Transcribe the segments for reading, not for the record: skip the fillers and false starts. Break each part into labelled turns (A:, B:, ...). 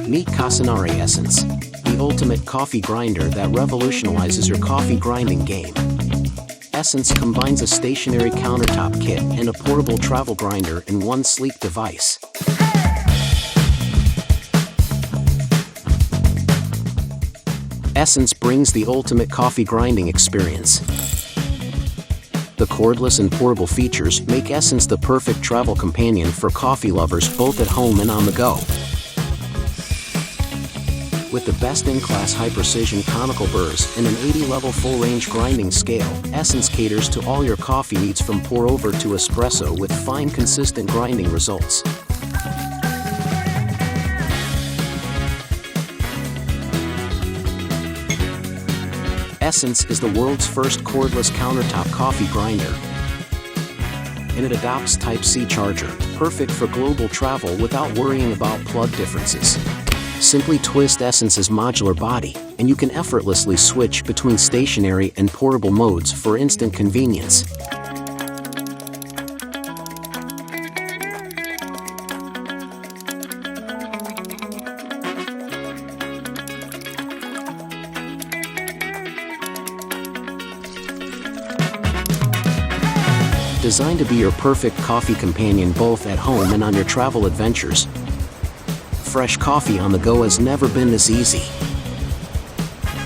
A: Meet Cocinare ESSENCE, the ultimate coffee grinder that revolutionizes your coffee grinding game. ESSENCE combines a stationary countertop kit and a portable travel grinder in one sleek device. ESSENCE brings the ultimate coffee grinding experience. The cordless and portable features make ESSENCE the perfect travel companion for coffee lovers both at home and on the go. With the best-in-class high-precision conical burrs and an 80-level full-range grinding scale, ESSENCE caters to all your coffee needs from pour-over to espresso with fine, consistent grinding results. ESSENCE is the world's first cordless countertop coffee grinder, and it adopts Type-C charger, perfect for global travel without worrying about plug differences. Simply twist ESSENCE's modular body, and you can effortlessly switch between stationary and portable modes for instant convenience. Designed to be your perfect coffee companion both at home and on your travel adventures, fresh coffee on the go has never been this easy.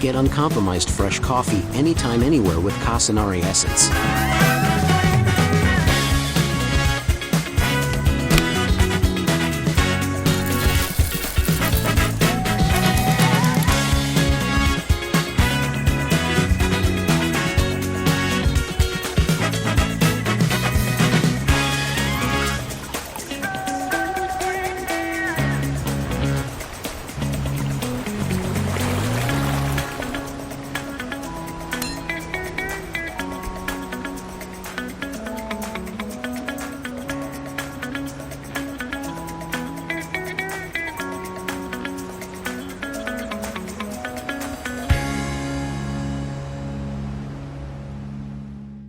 A: Get uncompromised fresh coffee anytime, anywhere with Cocinare ESSENCE.